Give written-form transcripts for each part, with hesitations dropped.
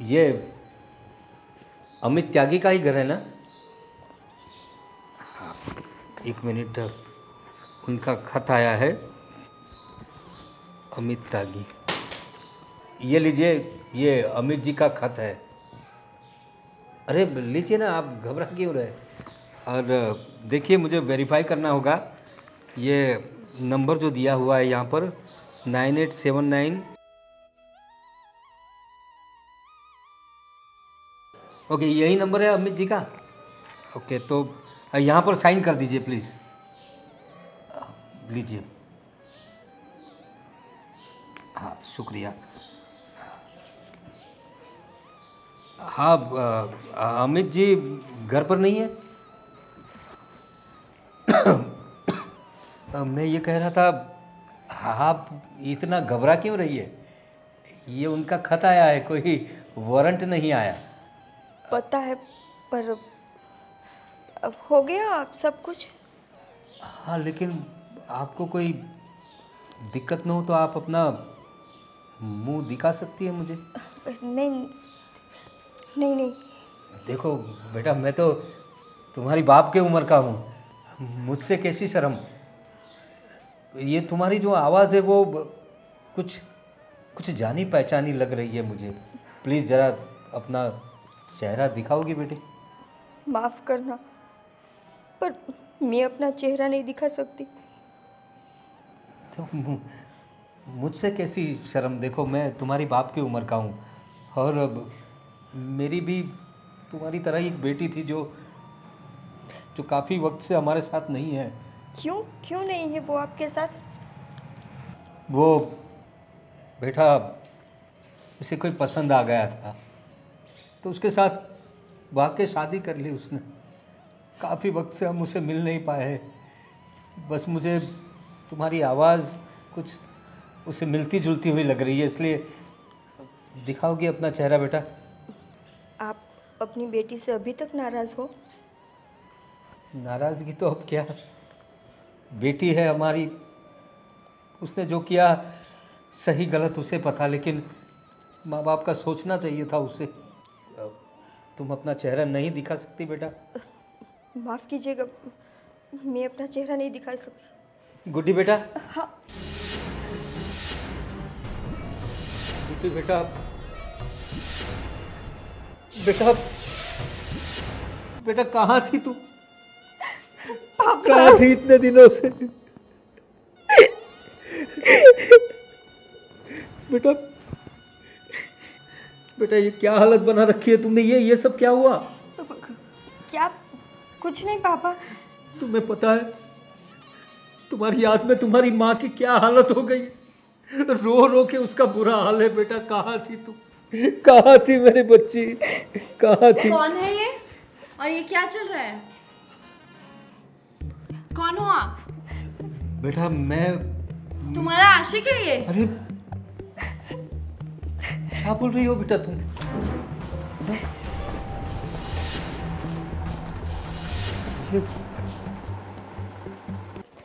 ये अमित त्यागी का ही घर है ना? हाँ, 1 मिनट, उनका खत आया है। अमित त्यागी, ये लीजिए, ये अमित जी का खत है। अरे लीजिए ना, आप घबरा क्यों रहे? और देखिए, मुझे वेरीफाई करना होगा। ये नंबर जो दिया हुआ है यहाँ पर 9879। ओके, यही नंबर है अमित जी का? ओके, तो यहाँ पर साइन कर दीजिए प्लीज़। लीजिए। हाँ, शुक्रिया। हाँ, अमित जी घर पर नहीं है? मैं ये कह रहा था, आप इतना घबरा क्यों रही है? ये उनका खत आया है, कोई वारंट नहीं आया। पता है, पर अब हो गया सब कुछ। हाँ, लेकिन आपको कोई दिक्कत न हो तो आप अपना मुंह दिखा सकती है मुझे। नहीं नहीं नहीं। देखो बेटा, मैं तो तुम्हारी बाप के उम्र का हूँ, मुझसे कैसी शर्म। ये तुम्हारी जो आवाज़ है वो कुछ कुछ जानी पहचानी लग रही है मुझे। प्लीज़ ज़रा अपना चेहरा दिखाओगी बेटी? माफ़ करना, पर मैं अपना चेहरा नहीं दिखा सकती। तो मुझसे कैसी शर्म? देखो, मैं तुम्हारी बाप की उम्र का हूँ, और मेरी भी तुम्हारी तरह ही एक बेटी थी जो जो काफ़ी वक्त से हमारे साथ नहीं है। क्यों क्यों नहीं है वो आपके साथ? वो बेटा, उसे कोई पसंद आ गया था, तो उसके साथ वाकई शादी कर ली उसने। काफ़ी वक्त से हम उसे मिल नहीं पाए। बस मुझे तुम्हारी आवाज़ कुछ उसे मिलती जुलती हुई लग रही है, इसलिए दिखाओगी अपना चेहरा बेटा? आप अपनी बेटी से अभी तक नाराज़ हो? नाराज़गी तो अब क्या, बेटी है हमारी, उसने जो किया सही गलत उसे पता, लेकिन माँ बाप का सोचना चाहिए था उसे। तुम अपना चेहरा नहीं दिखा सकती बेटा? माफ़ कीजिएगा, मैं अपना चेहरा नहीं दिखा सकती। गुड्डी बेटा। हाँ। गुड्डी बेटा, बेटा बेटा कहाँ थी तू? कहाँ थी इतने दिनों से? बेटा बेटा, ये क्या हालत बना रखी है तुमने? ये सब क्या हुआ? क्या? कुछ नहीं पापा। तुम्हें पता है तुम्हारी याद में तुम्हारी माँ की क्या हालत हो गई? रो रो के उसका बुरा हाल है। बेटा कहाँ थी तू? कहाँ थी मेरी बच्ची? कहाँ थी? कौन है ये और ये क्या चल रहा है? कौन हो आप? बेटा मैं तुम्हारा आशिक है ये? अरे क्या बोल रही हो बेटा तुम?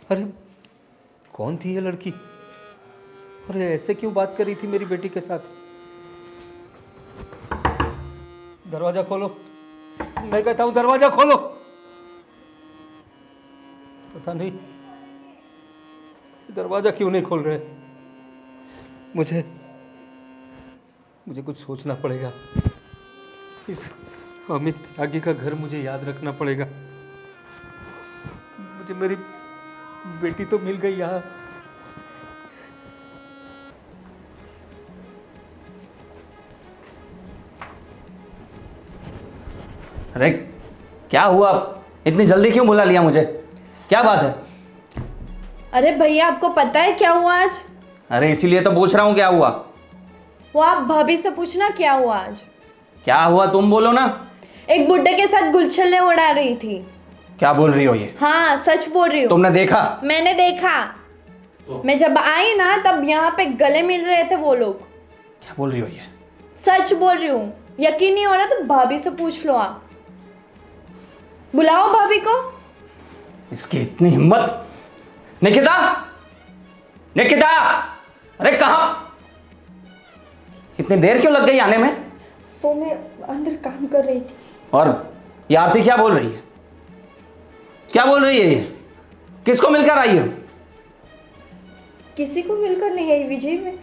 अरे कौन थी ये लड़की? अरे ऐसे क्यों बात कर रही थी मेरी बेटी के साथ? दरवाजा खोलो, मैं कहता हूं दरवाजा खोलो। पता नहीं दरवाजा क्यों नहीं खोल रहे। मुझे कुछ सोचना पड़ेगा। इस अमित त्यागी का घर मुझे याद रखना पड़ेगा। मुझे मेरी बेटी तो मिल गई यहाँ। अरे क्या हुआ? इतनी जल्दी क्यों बुला लिया मुझे? क्या बात है? अरे भैया, आपको पता है क्या हुआ आज? अरे इसीलिए तो पूछ रहा हूँ, क्या हुआ? वो आप भाभी से पूछना क्या हुआ आज। क्या हुआ तुम बोलो ना। एक बुड्ढे के साथ गुलछल्ले उड़ा रही थी। क्या बोल रही हो ये? हाँ सच बोल रही हूँ। तुमने देखा? मैंने देखा। मैं जब आई ना तब यहाँ पे गले मिल रहे थे वो लोग। क्या बोल रही हो ये? सच बोल रही हूँ। यकीन नहीं हो रहा तो भाभी से पूछ लो आप। बुलाओ भाभी को। इसकी इतनी हिम्मत। निकिता, निकिता, अरे कहाँ? इतनी देर क्यों लग गई आने में? वो मैं अंदर काम कर रही थी। और ये आरती क्या बोल रही है? क्या बोल रही है ये? किसको मिलकर आई हो? किसी को मिलकर नहीं आई विजय। मैं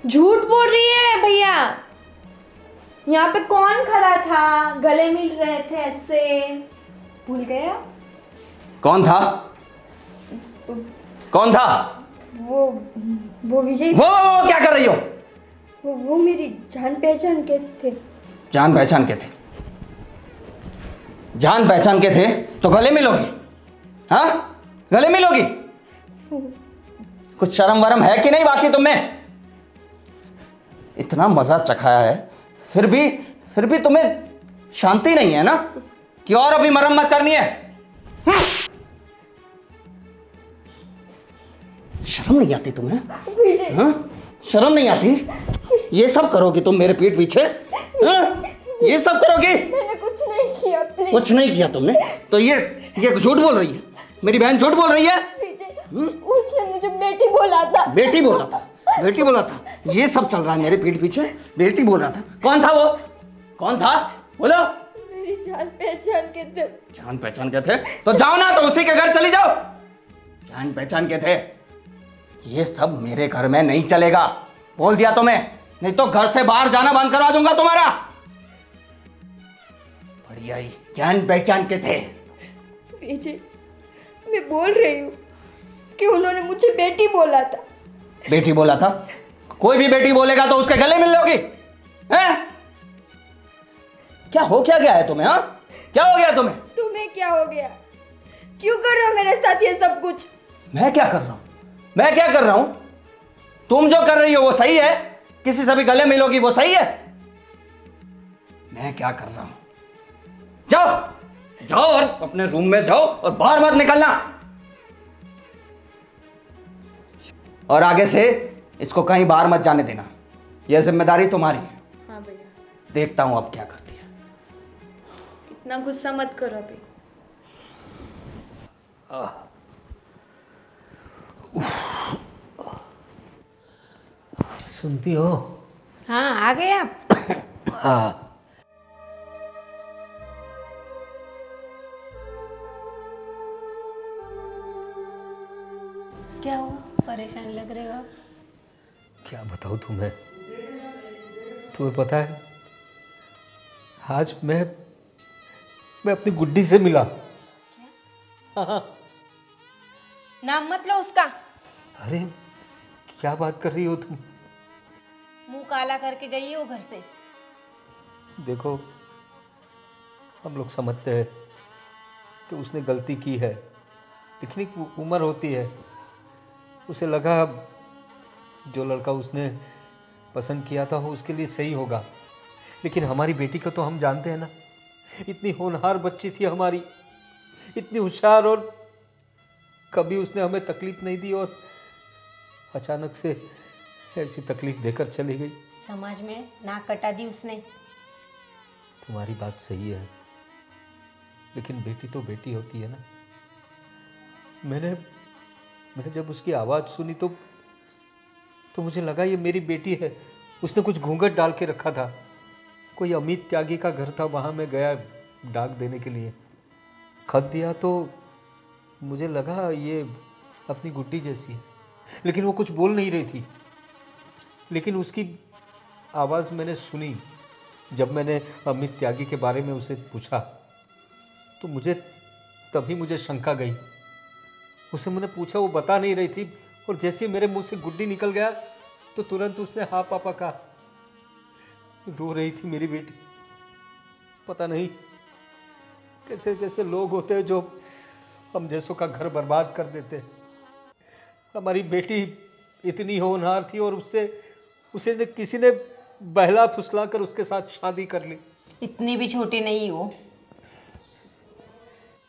झूठ बोल रही है भैया। यहाँ पे कौन खड़ा था? गले मिल रहे थे ऐसे, भूल गया? कौन था? कौन था? वो विजय। वो क्या कर रही हो? वो मेरी जान पहचान के थे। जान पहचान के थे? जान पहचान के थे तो गले मिलोगी? हाँ, गले मिलोगी? कुछ शर्म वरम है कि नहीं बाकी तुम्हें? इतना मजा चखाया है, फिर भी तुम्हें शांति नहीं है ना कि और अभी मरम्मत करनी है? शर्म नहीं आती तुम्हें? हाँ? शर्म नहीं आती? ये सब करोगी तुम मेरे पीठ पीछे? हाँ? ये सब करोगी? मैंने कुछ नहीं किया। प्लीज। कुछ नहीं किया तुमने तो ये झूठ बोल रही है। मेरी बहन झूठ बोल रही है। उसने मुझे बेटी बोला था। बेटी बोला था? बेटी बोला था? ये सब चल रहा है मेरे पीठ पीछे? बेटी बोल रहा था? कौन था वो? कौन था? बोलो। मेरी जान पहचान के थे। जान पहचान के थे तो जाओ ना, तो उसी के घर चली जाओ। जान पहचान के थे? ये सब मेरे घर में नहीं चलेगा, बोल दिया तुम्हें, नहीं तो घर से बाहर जाना बंद करवा दूंगा तुम्हारा। बढ़िया ही जान पहचान के थे। विजय, मैं बोल रही हूँ कि उन्होंने मुझे बेटी बोला था। बेटी बोला था? कोई भी बेटी बोलेगा तो उसके गले मिल लोगी? हैं? क्या हो क्या गया है तुम्हें? हाँ, क्या हो गया तुम्हें? तुम्हें क्या हो गया? क्यों कर रहे हो मेरे साथ ये सब कुछ? मैं क्या कर रहा हूं? मैं क्या कर रहा हूं? तुम जो कर रही हो वो सही है? किसी से भी गले मिलोगी वो सही है? मैं क्या कर रहा हूं? जाओ जाओ और अपने रूम में जाओ और बाहर मत निकलना। और आगे से इसको कहीं बाहर मत जाने देना, यह जिम्मेदारी तुम्हारी है। हाँ भैया। देखता हूं अब क्या करती है। इतना गुस्सा मत करो अभी। सुनती हो? हाँ, आ गए आप? हाँ। क्या हुआ? परेशान लग रहे हो आप? क्या बताऊँ तुम्हें पता है, आज मैं अपनी गुड्डी से मिला। हाँ। नाम मत लो उसका। अरे क्या बात कर रही हो तुम? मुंह काला करके गई है वो घर से। देखो, हम लोग समझते हैं कि उसने गलती की है, लेकिन एक उम्र होती है, उसे लगा जो लड़का उसने पसंद किया था वो उसके लिए सही होगा। लेकिन हमारी बेटी को तो हम जानते हैं ना, इतनी होनहार बच्ची थी हमारी, इतनी होशियार, और कभी उसने हमें तकलीफ नहीं दी, और अचानक से ऐसी तकलीफ देकर चली गई। समाज में नाक कटा दी उसने। तुम्हारी बात सही है, लेकिन बेटी तो बेटी होती है ना। मैंने जब उसकी आवाज़ सुनी तो मुझे लगा ये मेरी बेटी है। उसने कुछ घूंघट डाल के रखा था। कोई अमित त्यागी का घर था, वहाँ मैं गया डाक देने के लिए, खत दिया तो मुझे लगा ये अपनी गुड्डी जैसी है, लेकिन वो कुछ बोल नहीं रही थी। लेकिन उसकी आवाज़ मैंने सुनी। जब मैंने अमित त्यागी के बारे में उसे पूछा तो तभी मुझे शंका गई। उसे मैंने पूछा, वो बता नहीं रही थी, और जैसे मेरे मुंह से गुड्डी निकल गया तो तुरंत उसने हाँ पापा कहा। रो रही थी मेरी बेटी। पता नहीं कैसे कैसे लोग होते हैं जो हम जैसों का घर बर्बाद कर देते हैं। हमारी बेटी इतनी होनहार थी और उसे किसी ने बहला फुसला कर उसके साथ शादी कर ली। इतनी भी छोटी नहीं हो।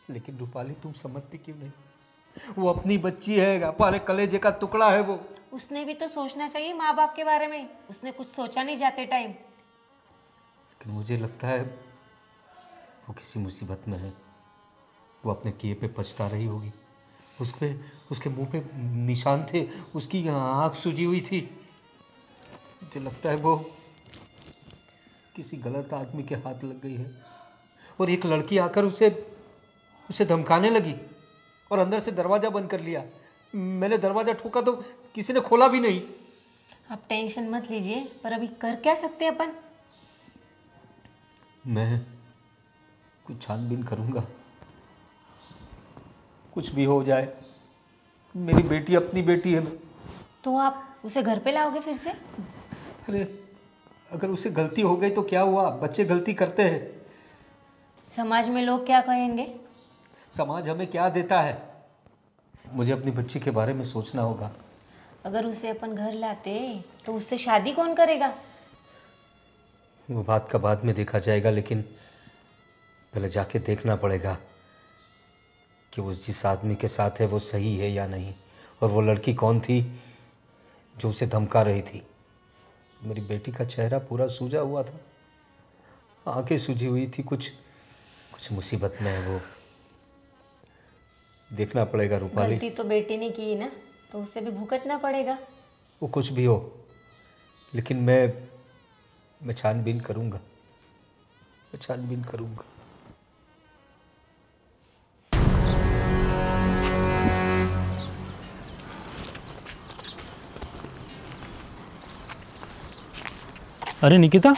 लेकिन रूपाली, तुम समझती क्यों नहीं? वो अपनी बच्ची है, हमारे कलेजे का टुकड़ा है वो। उसने भी तो सोचना चाहिए माँ बाप के बारे में। उसने कुछ सोचा नहीं जाते टाइम। लेकिन मुझे लगता है वो किसी मुसीबत में है। वो अपने किए पे पछता रही होगी। उसके मुंह पे निशान थे, उसकी आँख सूजी हुई थी। मुझे लगता है वो किसी गलत आदमी के हाथ लग गई है और एक लड़की आकर उसे धमकाने लगी और अंदर से दरवाज़ा बंद कर लिया। मैंने दरवाज़ा ठोका तो किसी ने खोला भी नहीं। आप टेंशन मत लीजिए, पर अभी कर क्या सकते हैं अपन? मैं कुछ छानबीन करूँगा, कुछ भी हो जाए, मेरी बेटी अपनी बेटी है। तो आप उसे घर पे लाओगे फिर से? अरे अगर उसे गलती हो गई तो क्या हुआ, बच्चे गलती करते हैं। समाज में लोग क्या कहेंगे? समाज हमें क्या देता है? मुझे अपनी बच्ची के बारे में सोचना होगा। अगर उसे अपन घर लाते तो उससे शादी कौन करेगा? वो बात का बाद में देखा जाएगा, लेकिन पहले जाके देखना पड़ेगा कि वो जिस आदमी के साथ है वो सही है या नहीं, और वो लड़की कौन थी जो उसे धमका रही थी। मेरी बेटी का चेहरा पूरा सूजा हुआ था, आंखें सूजी हुई थी, कुछ मुसीबत में है। वो देखना पड़ेगा रूपाली। गलती तो बेटी ने की ना, तो उसे भी भुगतना पड़ेगा। वो कुछ भी हो, लेकिन मैं छानबीन करूँगा, मैं छानबीन करूँगा। अरे निकिता,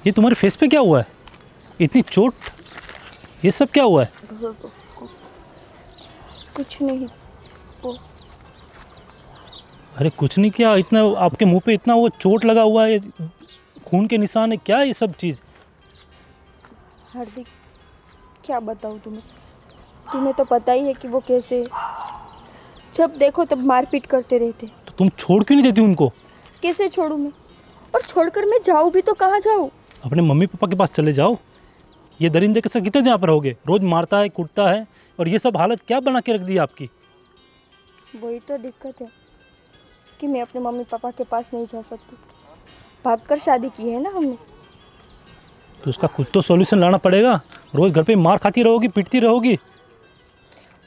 ये तुम्हारे फेस पे क्या हुआ है? इतनी चोट, ये सब क्या हुआ है? कुछ नहीं। वो अरे कुछ नहीं किया, इतना आपके मुंह पे इतना वो चोट लगा हुआ है, खून के निशान है, क्या ये सब चीज़? हार्दिक, क्या बताऊँ तुम्हें तो पता ही है कि वो कैसे, जब देखो तब मारपीट करते रहते। तो तुम छोड़ क्यों नहीं देती उनको? कैसे छोड़ूं मैं? और छोड़कर मैं जाऊँ भी तो कहाँ जाऊँ? अपने मम्मी पापा के पास चले जाओ। ये दरिंदे के साथ कितने दिन यहाँ पर रहोगे? रोज़ मारता है, कूटता है, और ये सब हालत क्या बना के रख दी आपकी? वही तो दिक्कत है कि मैं अपने मम्मी पापा के पास नहीं जा सकती। भागकर शादी की है ना हमने। तो उसका कुछ तो सॉल्यूशन लाना पड़ेगा। रोज़ घर पे मार खाती रहोगी, पीटती रहोगी।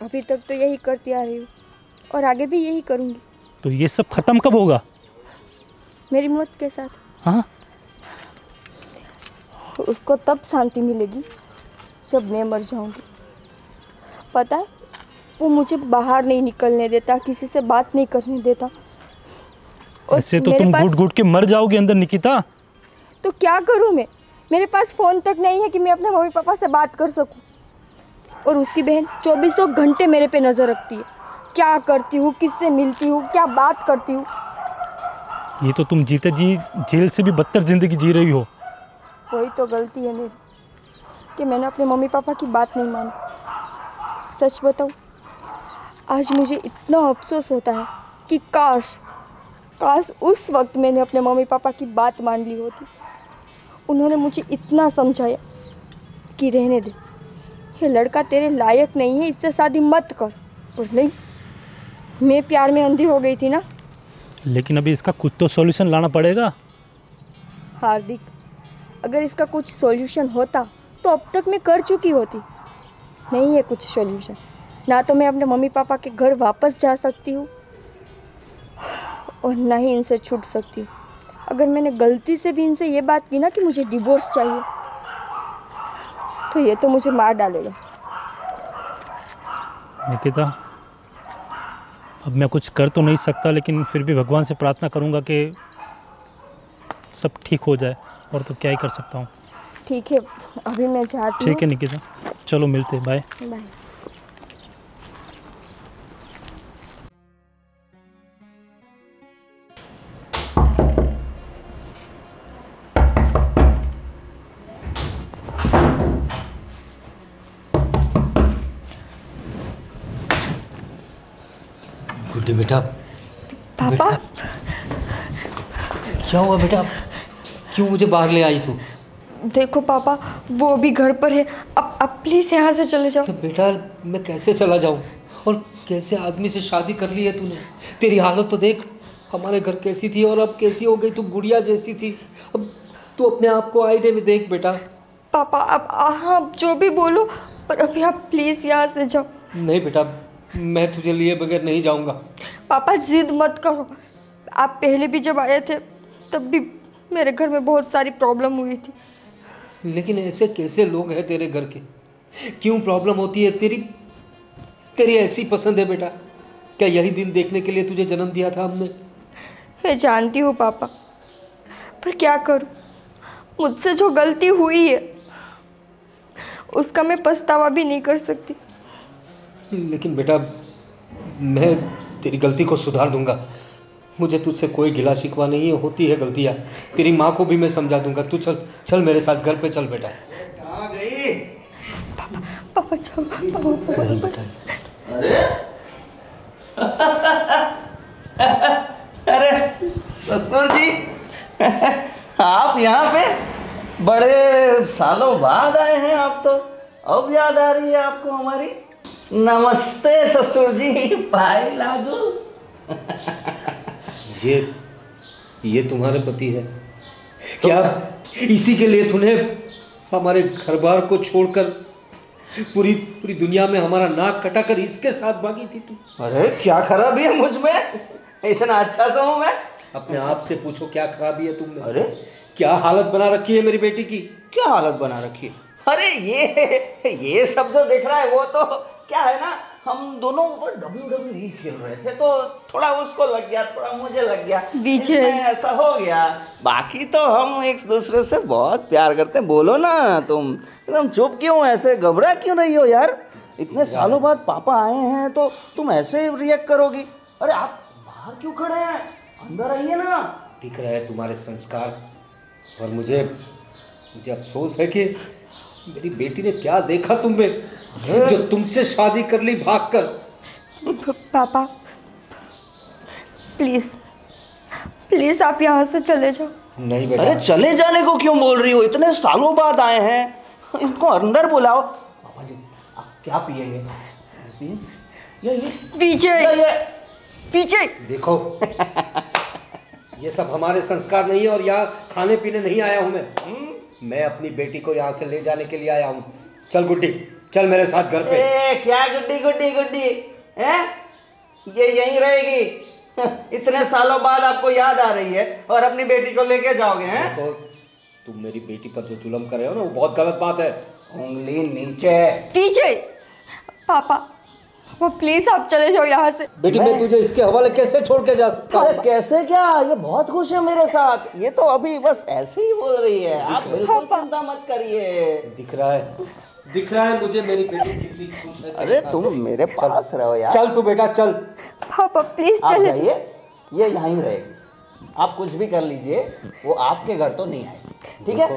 अभी तक तो यही करती आ रही हूँ और आगे भी यही करूँगी। तो ये सब ख़त्म कब होगा? मेरी मौत के साथ। हाँ, उसको तब शांति मिलेगी जब मैं मर जाऊंगी। पता है, वो मुझे बाहर नहीं निकलने देता, किसी से बात नहीं करने देता। और ऐसे तो तुम घुट घुट के मर जाओगे अंदर निकिता। तो क्या करूं मैं? मेरे पास फ़ोन तक नहीं है कि मैं अपने मम्मी पापा से बात कर सकूं। और उसकी बहन 24 घंटे मेरे पे नज़र रखती है, क्या करती हूँ, किससे मिलती हूँ, क्या बात करती हूँ। ये तो तुम जीते जी जेल से भी बदतर ज़िंदगी जी रही हो। वही तो गलती है मेरी कि मैंने अपने मम्मी पापा की बात नहीं मानी। सच बताऊं, आज मुझे इतना अफसोस होता है कि काश उस वक्त मैंने अपने मम्मी पापा की बात मान ली होती। उन्होंने मुझे इतना समझाया कि रहने दे, ये लड़का तेरे लायक नहीं है, इससे शादी मत कर। और नहीं, मैं प्यार में अंधी हो गई थी ना। लेकिन अभी इसका कुछ तो सॉल्यूशन लाना पड़ेगा। हार्दिक, अगर इसका कुछ सॉल्यूशन होता तो अब तक मैं कर चुकी होती। नहीं है कुछ सॉल्यूशन। ना तो मैं अपने मम्मी पापा के घर वापस जा सकती हूँ और ना ही इनसे छूट सकती हूँ। अगर मैंने गलती से भी इनसे ये बात की ना कि मुझे डिवोर्स चाहिए, तो ये तो मुझे मार डालेगा। निकिता, अब मैं कुछ कर तो नहीं सकता, लेकिन फिर भी भगवान से प्रार्थना करूंगा कि सब ठीक हो जाए, और तो क्या ही कर सकता हूँ। ठीक है, अभी मैं जाती हूँ। ठीक है निकिता, चलो मिलते हैं, बाय। बाय। गुड्डी बेटा। पापा, क्या हुआ बेटा? क्यों मुझे बाहर ले आई तू? देखो पापा, वो अभी घर पर है। अब प्लीज़ यहाँ से चले जाओ। तो बेटा मैं कैसे चला जाऊँ? और कैसे आदमी से शादी कर ली है तूने? तेरी हालत तो देख, हमारे घर कैसी थी और अब कैसी हो गई। तू गुड़िया जैसी थी, अब तू अपने आप को आईने में देख बेटा। पापा, अब आप जो भी बोलो, पर अभी आप प्लीज़ यहाँ से जाओ। नहीं बेटा, मैं तुझे लिए बगैर नहीं जाऊँगा। पापा जिद मत करो। आप पहले भी जब आए थे तब भी मेरे घर में बहुत सारी प्रॉब्लम हुई थी। लेकिन ऐसे कैसे लोग हैं तेरे घर के? क्यों प्रॉब्लम होती है? तेरी ऐसी पसंद है बेटा? क्या यही दिन देखने के लिए तुझे जन्म दिया था हमने? मैं जानती हूँ पापा, पर क्या करूँ, मुझसे जो गलती हुई है उसका मैं पछतावा भी नहीं कर सकती। लेकिन बेटा, मैं तेरी गलती को सुधार दूंगा। मुझे तुझसे कोई गिला शिकवा नहीं है, होती है गलतियाँ। तेरी माँ को भी मैं समझा दूंगा। तू चल चल मेरे साथ घर पे चल बेटा। कहाँ गई? पापा जाओ, पापा नहीं बेटा। अरे अरे ससुर जी, आप यहाँ पे? बड़े सालों बाद आए हैं आप तो। अब याद आ रही है आपको हमारी? नमस्ते ससुर जी, पाई लागू। ये तुम्हारे पति है क्या? इसी के लिए तूने हमारे घर बार को छोड़कर पूरी दुनिया में हमारा नाक कटाकर इसके साथ भागी थी तू? अरे क्या खराबी है मुझ में? इतना अच्छा तो हूँ मैं। अपने आप से पूछो, क्या खराबी है तुमने? अरे क्या हालत बना रखी है मेरी बेटी की? क्या हालत बना रखी है? अरे ये सब जो दिख रहा है वो तो क्या है ना, हम दोनों WWE खेल रहे थे तो थोड़ा उसको लग गया, थोड़ा मुझे लग गया, विजय। इसमें ऐसा हो गया। बाकी तो हम एक दूसरे से बहुत प्यार करते हैं। बोलो ना, तुम एकदम चुप क्यों, ऐसे घबरा क्यों रही हो यार? इतने सालों बाद पापा आए हैं तो तुम ऐसे रिएक्ट करोगी? अरे आप बाहर क्यों खड़े हैं, अंदर आइए ना। दिख रहा है तुम्हारे संस्कार, और मुझे अफसोस है कि मेरी बेटी ने क्या देखा तुम में जो तुमसे शादी कर ली भागकर। पापा प्लीज आप यहाँ से चले जाओ। नहीं बेटा। अरे चले जाने को क्यों बोल रही हो? इतने सालों बाद आए हैं, इनको अंदर बुलाओ। पापा जी आप क्या पिएंगे? विजय देखो ये सब हमारे संस्कार नहीं है, और यहाँ खाने पीने नहीं आया हूँ मैं अपनी बेटी को यहाँ से ले जाने के लिए आया हूँ। चल गुड्डी, चल मेरे साथ घर पे। क्या गुड्डी हैं? ये यहीं रहेगी? इतने सालों बाद आपको याद आ रही है और अपनी बेटी को लेके जाओगे हैं? देखो तुम मेरी बेटी पर जो जुल्म कर रहे हो ना, वो बहुत गलत बात है। उंगली नीचे। विजय पापा प्लीज आप चले जाओ यहाँ से। बेटी मैं तुझे इसके हवाले कैसे छोड़ के जा सकता अरे हूँ? कैसे क्या, ये बहुत खुश है मेरे साथ। ये तो अभी बस ऐसे ही बोल रही है, आप बिल्कुल चिंता मत करिए। दिख रहा है मुझे मेरी बेटी कितनी खुश है। अरे तुम मेरे पास रहो यार। चल तू बेटा चल। पापा प्लीज आप चले जाइए, ये यहीं रहेगी। आप कुछ भी कर लीजिए, वो आपके घर तो नहीं आएगी, ठीक है?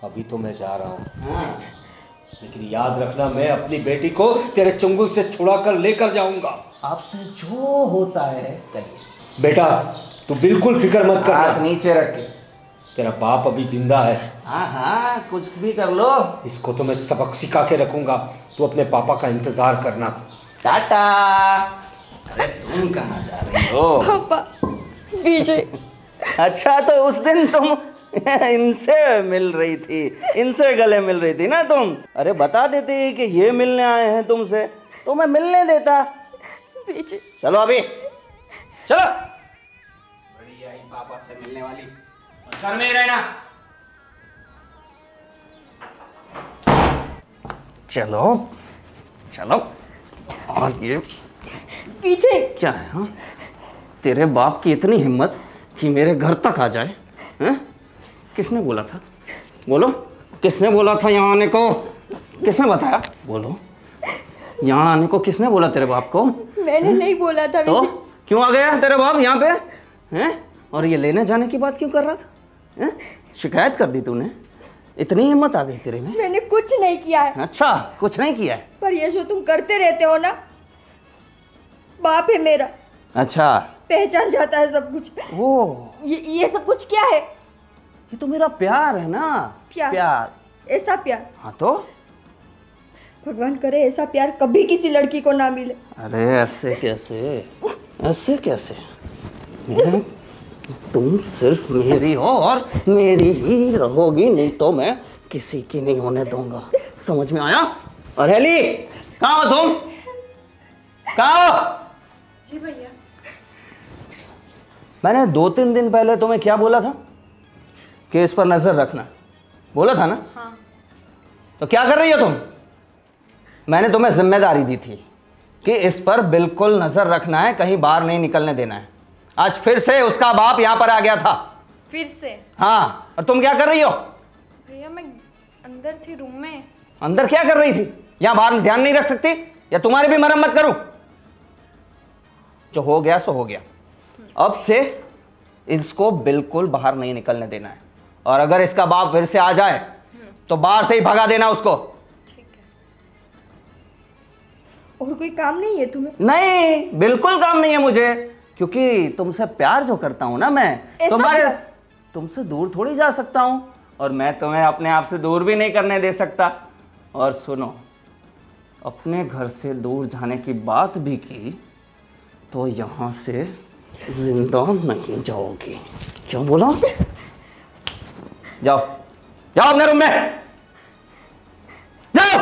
अभी तो मैं जा रहा हूँ, लेकिन याद रखना मैं अपनी बेटी को तेरे चंगुल से छुड़ा कर लेकर जाऊंगा। आपसे जो होता है करिए। बेटा तू बिल्कुल फिक्र मत कर। हाथ नीचे रख के। तेरा बाप अभी जिंदा है। हाँ कुछ भी कर लो। इसको तो मैं सबक सिखा के रखूंगा। तू अपने पापा का इंतजार करना। टाटा। अरे तुम कहाँ जा रही हो? पापा विजय। अच्छा तो उस दिन तुम इनसे मिल रही थी, इनसे गले मिल रही थी ना तुम? अरे बता देती कि ये मिलने आए हैं तुमसे तो मैं मिलने देता। विजय चलो अभी चलो। बड़ी आई पापा से मिलने वाली, घर में ही रहना। चलो चलो। और ये विजय क्या है? हाँ? तेरे बाप की इतनी हिम्मत कि मेरे घर तक आ जाए? हैं? किसने बोला था? बोलो, किसने बोला था यहाँ आने को? किसने बताया? बोलो, यहाँ आने को किसने बोला तेरे बाप को? मैंने नहीं बोला था तो विजय। क्यों आ गया तेरे बाप यहाँ पे? हैं? और ये लेने जाने की बात क्यों कर रहा था? हैं? शिकायत कर दी तूने? इतनी हिम्मत आ गई तेरे में? मैंने कुछ नहीं किया है। अच्छा कुछ नहीं किया है? पर ये जो तुम करते रहते हो ना, बाप है मेरा, अच्छा पहचान जाता है सब कुछ। वो ये सब कुछ क्या है? ये तो मेरा प्यार है ना। प्यार। ऐसा प्यार? हाँ तो भगवान करे ऐसा प्यार कभी किसी लड़की को ना मिले। अरे ऐसे कैसे, ऐसे कैसे? तुम सिर्फ मेरी हो और मेरी ही रहोगी, नहीं तो मैं किसी की नहीं होने दूंगा। समझ में आया? और हेली कहाँ हो तुम? कहाँ हो? जी भैया। मैंने 2-3 दिन पहले तुम्हें क्या बोला था? कि इस पर नजर रखना, बोला था ना? हाँ। तो क्या कर रही हो तुम? मैंने तुम्हें जिम्मेदारी दी थी कि इस पर बिल्कुल नजर रखना है, कहीं बाहर नहीं निकलने देना है। आज फिर से उसका बाप यहां पर आ गया था। फिर से? हाँ, और तुम क्या कर रही हो? भैया मैं अंदर थी रूम में। अंदर क्या कर रही थी? यहां बाहर ध्यान नहीं रख सकती? या तुम्हारी भी मरम्मत करूं? जो हो गया सो हो गया। अब से इसको बिल्कुल बाहर नहीं निकलने देना है, और अगर इसका बाप फिर से आ जाए तो बाहर से ही भगा देना उसको। ठीक है। और कोई काम नहीं है तुम्हें? नहीं, बिल्कुल काम नहीं है मुझे, क्योंकि तुमसे प्यार जो करता हूं ना मैं, तुम्हारे तुमसे दूर थोड़ी जा सकता हूं, और मैं तुम्हें अपने आप से दूर भी नहीं करने दे सकता। और सुनो, अपने घर से दूर जाने की बात भी की तो यहां से जिंदा नहीं जाओगी। क्यों बोला? जाओ जाओ अपने रूम में जाओ।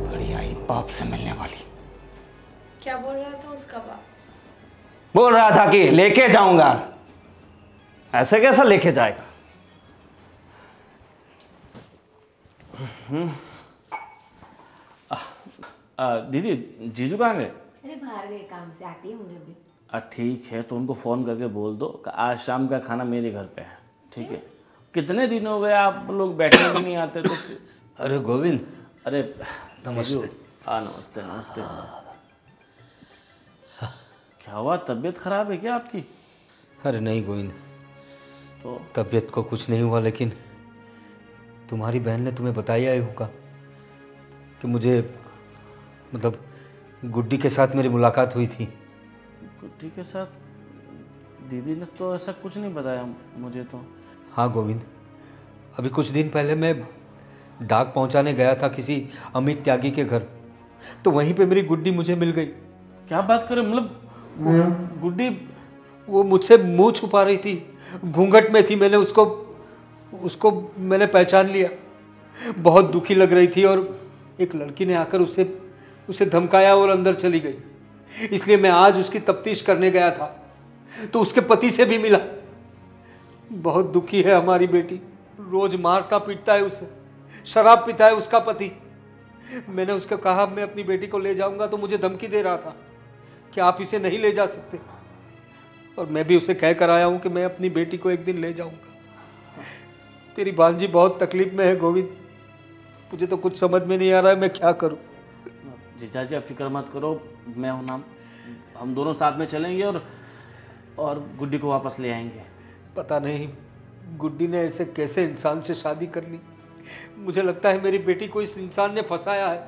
बड़ी आई बाप से मिलने वाली। क्या बोल रहा था उसका बाप? बोल रहा था कि लेके जाऊंगा। ऐसे कैसा लेके जाएगा? दीदी, जीजू कहाँ गए? अरे बाहर गए काम से, आती होंगे अभी। ठीक है, तो उनको फ़ोन करके बोल दो कि आज शाम का खाना मेरे घर पे है, ठीक है? कितने दिन हो गए आप लोग बैठने भी नहीं आते तो अरे गोविंद, अरे नमस्ते। हाँ नमस्ते नमस्ते। क्या हुआ, तबीयत खराब है क्या आपकी? अरे नहीं गोविंद, तो तबीयत को कुछ नहीं हुआ, लेकिन तुम्हारी बहन ने तुम्हें बताया ही होगा कि मुझे मतलब गुड्डी के साथ मेरी मुलाकात हुई थी। गुड्डी के साथ? दीदी ने तो ऐसा कुछ नहीं बताया मुझे तो। हाँ गोविंद, अभी कुछ दिन पहले मैं डाक पहुंचाने गया था किसी अमित त्यागी के घर, तो वहीं पे मेरी गुड्डी मुझे मिल गई। क्या बात करें, मतलब गुड्डी? वो मुझसे मुंह छुपा रही थी, घूंघट में थी। मैंने उसको मैंने पहचान लिया। बहुत दुखी लग रही थी, और एक लड़की ने आकर उसे धमकाया और अंदर चली गई। इसलिए मैं आज उसकी तफ्तीश करने गया था, तो उसके पति से भी मिला। बहुत दुखी है हमारी बेटी, रोज मारता पीटता है उसे, शराब पीता है उसका पति। मैंने उसको कहा मैं अपनी बेटी को ले जाऊंगा, तो मुझे धमकी दे रहा था कि आप इसे नहीं ले जा सकते, और मैं भी उसे कह कर आया हूं कि मैं अपनी बेटी को एक दिन ले जाऊंगा। तेरी भांजी बहुत तकलीफ में है गोविंद, मुझे तो कुछ समझ में नहीं आ रहा है मैं क्या करूं। जीजा जी आप फिक्र मत करो, मैं हूं ना, हम दोनों साथ में चलेंगे और गुड्डी को वापस ले आएंगे। पता नहीं गुड्डी ने ऐसे कैसे इंसान से शादी कर ली। मुझे लगता है मेरी बेटी को इस इंसान ने फंसाया है,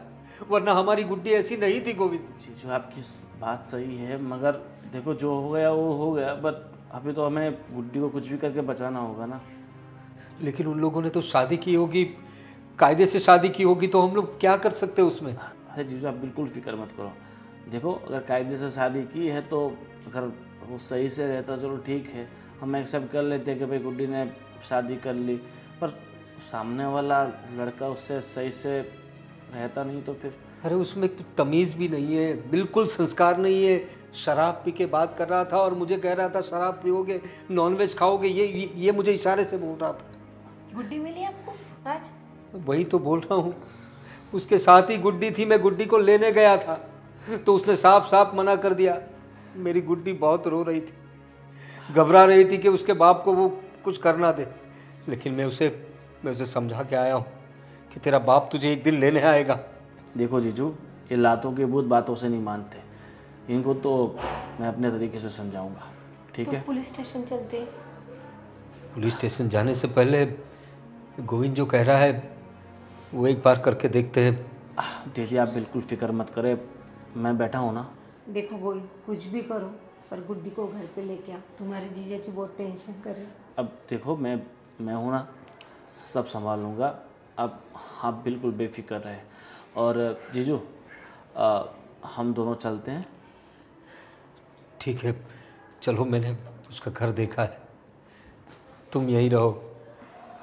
वरना हमारी गुड्डी ऐसी नहीं थी गोविंद। जीजू आपकी बात सही है, मगर देखो जो हो गया वो हो गया, बट अभी तो हमें गुड्डी को कुछ भी करके बचाना होगा ना। लेकिन उन लोगों ने तो शादी की होगी, कायदे से शादी की होगी, तो हम लोग क्या कर सकते हैं उसमें। अरे जीजू आप बिल्कुल फिक्र मत करो। देखो अगर कायदे से शादी की है तो अगर वो सही से रहता चलो ठीक है, हम एक्सेप्ट कर लेते हैं कि भाई गुड्डी ने शादी कर ली, पर सामने वाला लड़का उससे सही से रहता नहीं तो फिर। अरे उसमें कुछ तमीज़ भी नहीं है, बिल्कुल संस्कार नहीं है। शराब पी के बात कर रहा था और मुझे कह रहा था शराब पियोगे, नॉनवेज खाओगे, ये मुझे इशारे से बोल रहा था। गुड्डी मिली आपको आज? वही तो बोल रहा हूँ, उसके साथ ही गुड्डी थी। मैं गुड्डी को लेने गया था तो उसने साफ साफ मना कर दिया। मेरी गुड्डी बहुत रो रही थी, घबरा रही थी कि उसके बाप को वो कुछ करना दे, लेकिन मैं उसे समझा के आया हूँ कि तेरा बाप तुझे एक दिन लेने आएगा। देखो जीजू, ये लातों के भूत बातों से नहीं मानते, इनको तो मैं अपने तरीके से समझाऊंगा, ठीक तो है? पुलिस स्टेशन चलते। पुलिस स्टेशन जाने से पहले गोविंद जो कह रहा है वो एक बार करके देखते हैं। दीदी आप बिल्कुल फिक्र मत करें, मैं बैठा हूँ ना। देखो वो कुछ भी करो पर गुड्डी को घर पे लेके आ, तुम्हारे जीजा जी बहुत टेंशन कर रहे। अब देखो मैं हूँ ना, सब संभाल लूँगा, अब आप बिल्कुल बेफिक्र रहे। और जीजू हम दोनों चलते हैं। ठीक है चलो, मैंने उसका घर देखा है, तुम यहीं रहो,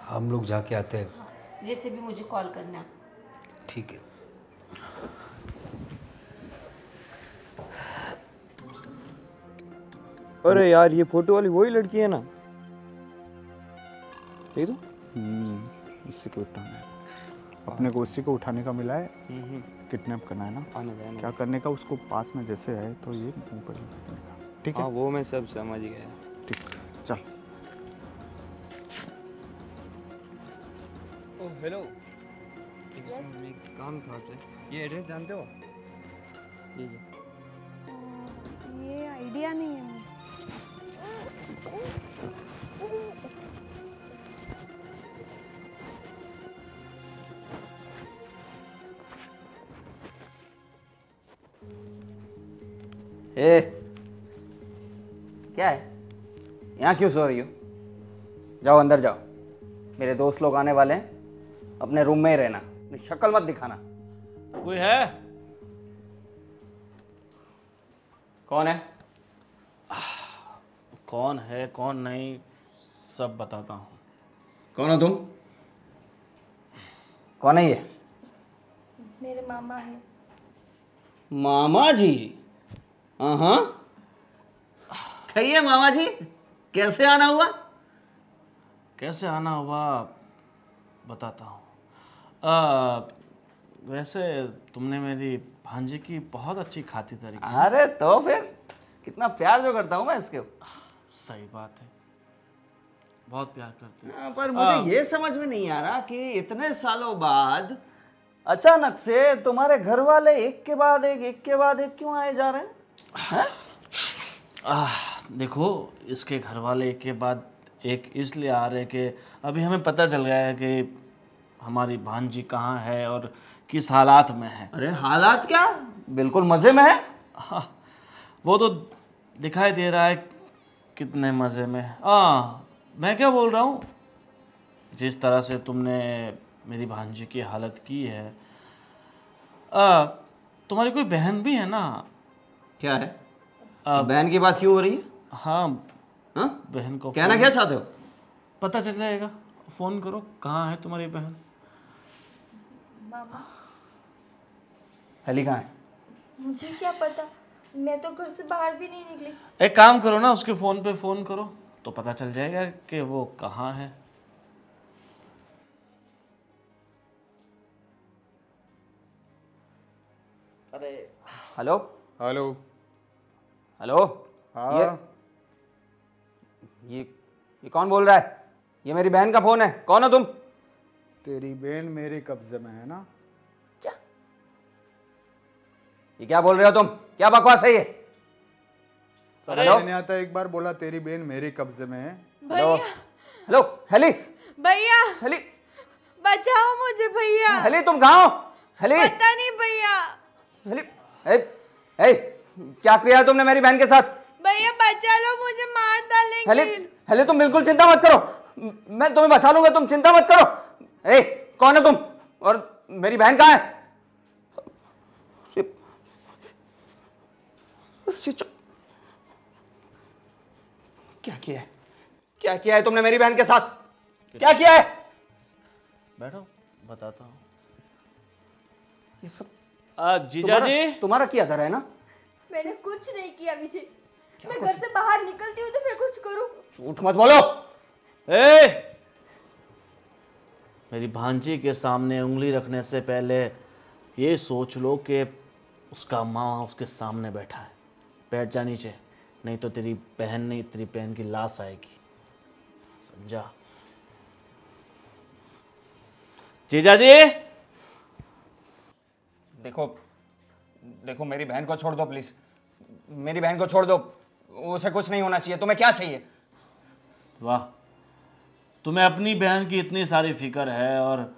हम लोग जाके आते हैं। जैसे भी मुझे कॉल करना। ठीक है। अरे यार ये फोटो वाली वही लड़की है ना? ये तो इसी को उठाना है अपने को, उसी को उठाने का मिला है। किडनैप करना है ना, आने जाने क्या करने का, उसको पास में जैसे है तो ये ऊपर करने का, ठीक है? हाँ वो मैं सब समझ गया। ठीक, चल। ओह हेलो, एक काम था आपसे। ये एड्रेस जानते हो? ये आइडिया नहीं है मुझे। ए, क्या है? यहाँ क्यों सो रही हो? जाओ अंदर जाओ, मेरे दोस्त लोग आने वाले हैं, अपने रूम में ही रहना, अपनी शक्ल मत दिखाना। कोई है? कौन है? कौन है कौन नहीं सब बताता हूँ। कौन हो तुम? कौन है ये? मेरे मामा है। मामा जी? हाँ, कहिए मामा जी, कैसे आना हुआ? कैसे आना हुआ बताता हूँ। वैसे तुमने मेरी भांजी की बहुत अच्छी खातिरदारी की। अरे तो फिर कितना प्यार जो करता हूँ मैं इसके। सही बात है, बहुत प्यार करते हैं। पर मुझे ये समझ में नहीं आ रहा कि इतने सालों बाद अचानक से तुम्हारे घर वाले एक के बाद एक क्यों आए जा रहे हैं? देखो, इसके घर वाले एक के बाद एक इसलिए आ रहे कि अभी हमें पता चल गया है कि हमारी भांजी कहाँ है और किस हालात में है। अरे हालात क्या, बिल्कुल मजे में है। हाँ, वो तो दिखाई दे रहा है कितने मज़े में। मैं क्या बोल रहा हूँ, जिस तरह से तुमने मेरी भांजी की हालत की है, तुम्हारी कोई बहन भी है ना? क्या है? बहन की बात क्यों हो रही है? हाँ, बहन को कहना क्या चाहते हो? पता चल जाएगा, फ़ोन करो, कहाँ है तुम्हारी बहन? मामा, हेली कहाँ है? मुझे क्या पता, मैं तो घर से बाहर भी नहीं निकली। एक काम करो ना, उसके फ़ोन पे फ़ोन करो तो पता चल जाएगा कि वो कहाँ है। अरे हेलो हेलो। हेलो। हाँ, ये कौन बोल रहा है? ये मेरी बहन का फोन है, कौन हो तुम? तेरी बहन मेरे कब्जे में है ना? क्या? ये क्या बोल रहे हो तुम? क्या बकवास है ये? समझ में नहीं आता, एक बार बोला तेरी बहन मेरे कब्जे में है। हेलो हेलो, हेली भैया हेली बचाओ मुझे भैया। हेली, तुम कहाँ हो? हेली पता नहीं भैया। हेली, ए, क्या किया तुमने मेरी बहन के साथ? भैया बचा लो मुझे, मार डालेंगे। हेली हेली, तुम बिल्कुल चिंता मत करो, मैं तुम्हें बचा लूंगा, तुम चिंता मत करो। ए, कौन है तुम और मेरी बहन कहाँ है? क्या किया है तुमने मेरी बहन के साथ? क्या किया है? बैठो, बताता हूँ। ये सब जीजा जी, तुम्हारा किया था है ना? मैंने कुछ नहीं किया विजय, मैं घर से बाहर निकलती हूँ तो मैं कुछ करूँ। झूठ मत बोलो। मेरी भांजी के सामने उंगली रखने से पहले ये सोच लो कि उसका माँ उसके सामने बैठा है। बैठ जा नीचे, नहीं तो तेरी बहन नहीं, तेरी बहन की लाश आएगी, समझा? जीजा जी, देखो मेरी बहन को छोड़ दो प्लीज, मेरी बहन को छोड़ दो, उसे कुछ नहीं होना चाहिए। तुम्हें क्या चाहिए? वाह, तुम्हें अपनी बहन की इतनी सारी फिक्र है और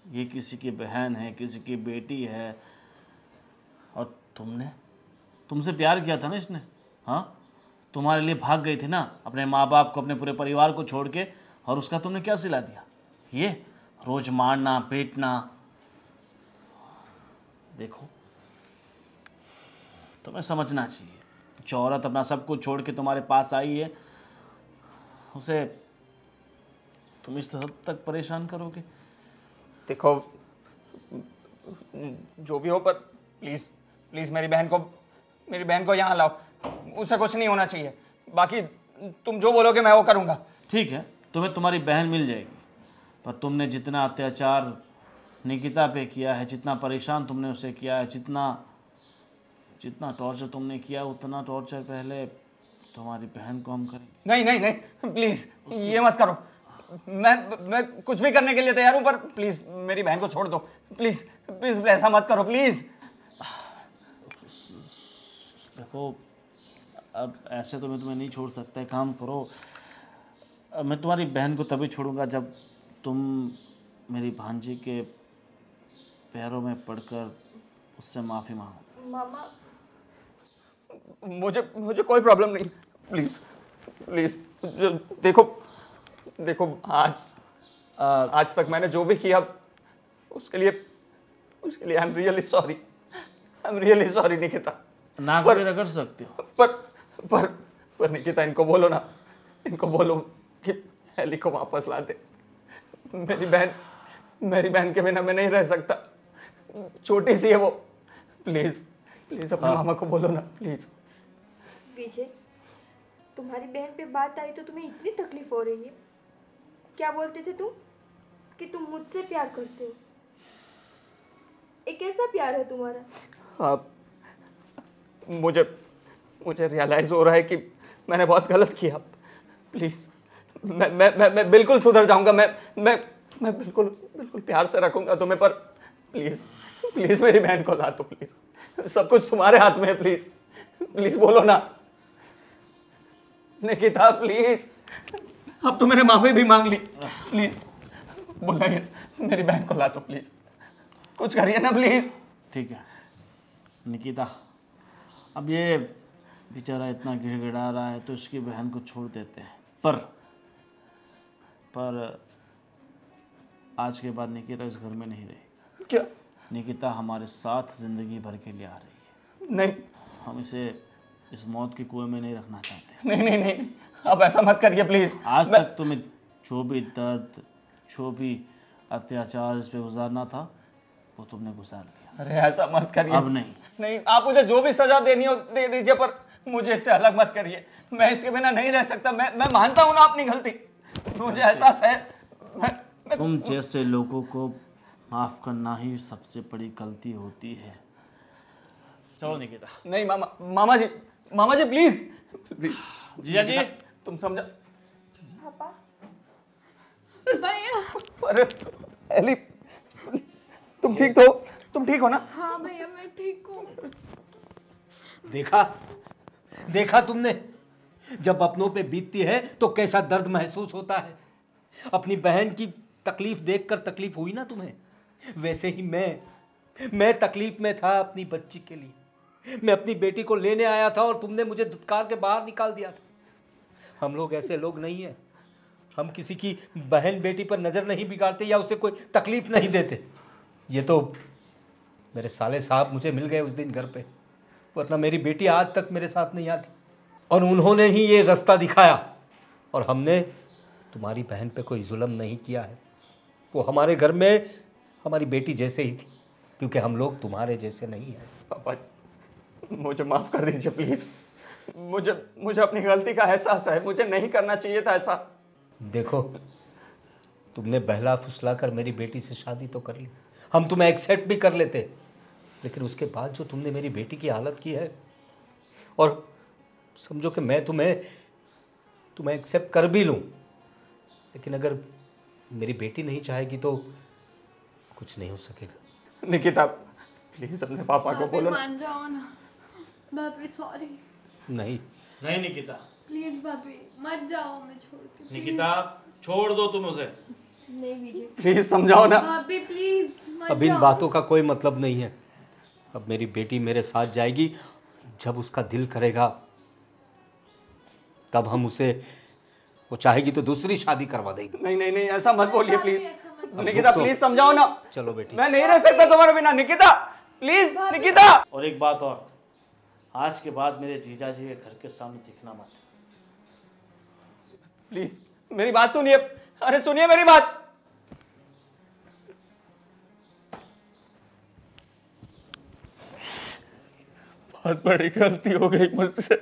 ये किसी की बहन है, किसी की बेटी है, और तुमसे प्यार किया था ना इसने। हाँ, तुम्हारे लिए भाग गई थी ना अपने माँ बाप को, अपने पूरे परिवार को छोड़ के, और उसका तुमने क्या सिला दिया? ये रोज मारना पीटना। देखो, तुम्हें समझना चाहिए, जो औरत अपना सब कुछ छोड़ के तुम्हारे पास आई है, उसे तुम इस हद तक परेशान करोगे? देखो, जो भी हो, पर प्लीज प्लीज मेरी बहन को यहाँ लाओ। उसे कुछ नहीं होना चाहिए। बाकी तुम जो बोलोगे मैं वो करूँगा। ठीक है, तुम्हें तुम्हारी बहन मिल जाएगी, पर तुमने जितना अत्याचार निकिता पे किया है, जितना परेशान तुमने उसे किया है, जितना टॉर्चर तुमने किया, उतना टॉर्चर पहले तुम्हारी बहन को हम करेंगे। नहीं नहीं नहीं, प्लीज़ ये मत करो। मैं कुछ भी करने के लिए तैयार हूँ, पर प्लीज़ मेरी बहन को छोड़ दो। प्लीज़ प्लीज़ ऐसा मत करो प्लीज़। देखो, अब ऐसे तो मैं तुम्हें नहीं छोड़ सकता। एक काम करो, मैं तुम्हारी बहन को तभी छोड़ूंगा जब तुम मेरी भांजी के पैरों में पड़कर उससे माफ़ी मांगो। मामा मुझे कोई प्रॉब्लम नहीं। प्लीज़ प्लीज़ देखो आज तक मैंने जो भी किया उसके लिए I am really sorry Nikita. ना भी रगड़ सकते हो। पर निकिता, इनको बोलो ना, इनको बोलो कि एली को वापस ला दे। मेरी बहन के बिना मैं नहीं रह सकता। छोटी सी है वो। प्लीज अपने मामा को बोलो ना प्लीज। विजय, तुम्हारी बहन पे बात आई तो तुम्हें इतनी तकलीफ हो रही है। क्या बोलते थे तुम कि तुम मुझसे प्यार करते हो? एक कैसा प्यार है तुम्हारा? आप मुझे रियलाइज हो रहा है कि मैंने बहुत गलत किया। प्लीज मैं बिल्कुल सुधर जाऊंगा। मैं बिल्कुल प्यार से रखूंगा तुम्हें। पर प्लीज मेरी बहन को ला दो। प्लीज, सब कुछ तुम्हारे हाथ में है। प्लीज बोलो ना निकिता, प्लीज। अब तो मैंने माफी भी मांग ली। प्लीज बुलाइए, मेरी बहन को ला दो प्लीज। कुछ करिए ना प्लीज। ठीक है निकिता, अब ये बेचारा इतना गिड़गिड़ा रहा है तो इसकी बहन को छोड़ देते हैं। पर आज के बाद निकिता इस घर में नहीं रहेगी। क्या? निकिता हमारे साथ जिंदगी भर के लिए आ रही है। नहीं, हम इसे इस मौत के कुएं में नहीं रखना चाहते। नहीं, अब ऐसा मत करिए प्लीज। आज तक तुम्हें जो भी दर्द, जो भी अत्याचार इस पे गुजारना था वो तुमने गुजार लिया। अरे ऐसा मत करिए। अब नहीं, आप मुझे जो भी सजा देनी हो दे दीजिए, पर मुझे इससे अलग मत करिए। मैं इसके बिना नहीं रह सकता। मैं मानता हूँ ना अपनी गलती, मुझे एहसास है। तुम जैसे लोगों को माफ करना ही सबसे बड़ी गलती होती है। चलो निकिता। नहीं मामा जी प्लीज। जीजा जी, तुम समझा। पापा, भैया। अरे एली, तुम ठीक हो ना? हाँ भैया, मैं ठीक हूँ। देखा तुमने, जब अपनों पे बीतती है तो कैसा दर्द महसूस होता है। अपनी बहन की तकलीफ देखकर तकलीफ हुई ना तुम्हें, वैसे ही मैं तकलीफ में था अपनी बच्ची के लिए। मैं अपनी बेटी को लेने आया था और तुमने मुझे धुतकार के बाहर निकाल दिया था। हम लोग ऐसे लोग नहीं हैं। हम किसी की बहन बेटी पर नज़र नहीं बिगाड़ते या उसे कोई तकलीफ नहीं देते। ये तो मेरे साले साहब मुझे मिल गए उस दिन घर पे, वरना मेरी बेटी आज तक मेरे साथ नहीं आती। और उन्होंने ही ये रास्ता दिखाया। और हमने तुम्हारी बहन पे कोई जुल्म नहीं किया है। वो हमारे घर में हमारी बेटी जैसे ही थी, क्योंकि हम लोग तुम्हारे जैसे नहीं हैं। पापा मुझे माफ़ कर दीजिए प्लीज़। मुझे अपनी गलती का एहसास है। मुझे नहीं करना चाहिए था ऐसा। देखो, तुमने बहला फुसला कर मेरी बेटी से शादी तो कर ली, हम तुम्हें एक्सेप्ट भी कर लेते, लेकिन उसके बाद जो तुमने मेरी बेटी की हालत की है, और समझो कि मैं तुम्हें एक्सेप्ट कर भी लूँ, लेकिन अगर मेरी बेटी नहीं चाहेगी तो कुछ नहीं हो सकेगा। निकिता प्लीज अपने पापा को बोलो। मान जाओ ना भाभी, सॉरी। नहीं निकिता, प्लीज भाभी मत जाओ, मैं छोड़ के। निकिता छोड़ दो तुम उसे। नहीं विजय, प्लीज समझाओ ना। भाभी प्लीज मत अब इन जाओ। बातों का कोई मतलब नहीं है। अब मेरी बेटी मेरे साथ जाएगी, जब उसका दिल करेगा तब हम उसे, वो चाहेगी तो दूसरी शादी करवा देंगे। नहीं ऐसा मत बोलिए भाभी, प्लीज। ऐसा मत निकिता तो- प्लीज समझाओ ना। चलो बेटी। मैं नहीं रह सकता तुम्हारे बिना। निकिता प्लीज, निकिता। और एक बात और, आज के बाद मेरे जीजा जी के घर के सामने दिखना मत। प्लीज मेरी बात सुनिए। अरे सुनिए मेरी बात। बहुत बड़ी गलती हो गई मुझसे।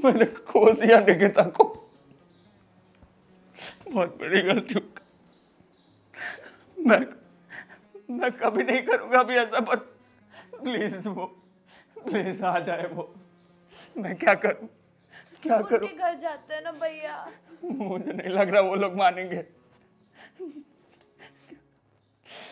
मैंने खो दिया निकिता को। बहुत बड़ी गलती हो गई। मैं कभी नहीं करूंगा अभी ऐसा, पर प्लीज आ जाए वो। मैं क्या करूं? उनके घर जाते हैं ना भैया। मुझे नहीं लग रहा वो लोग मानेंगे।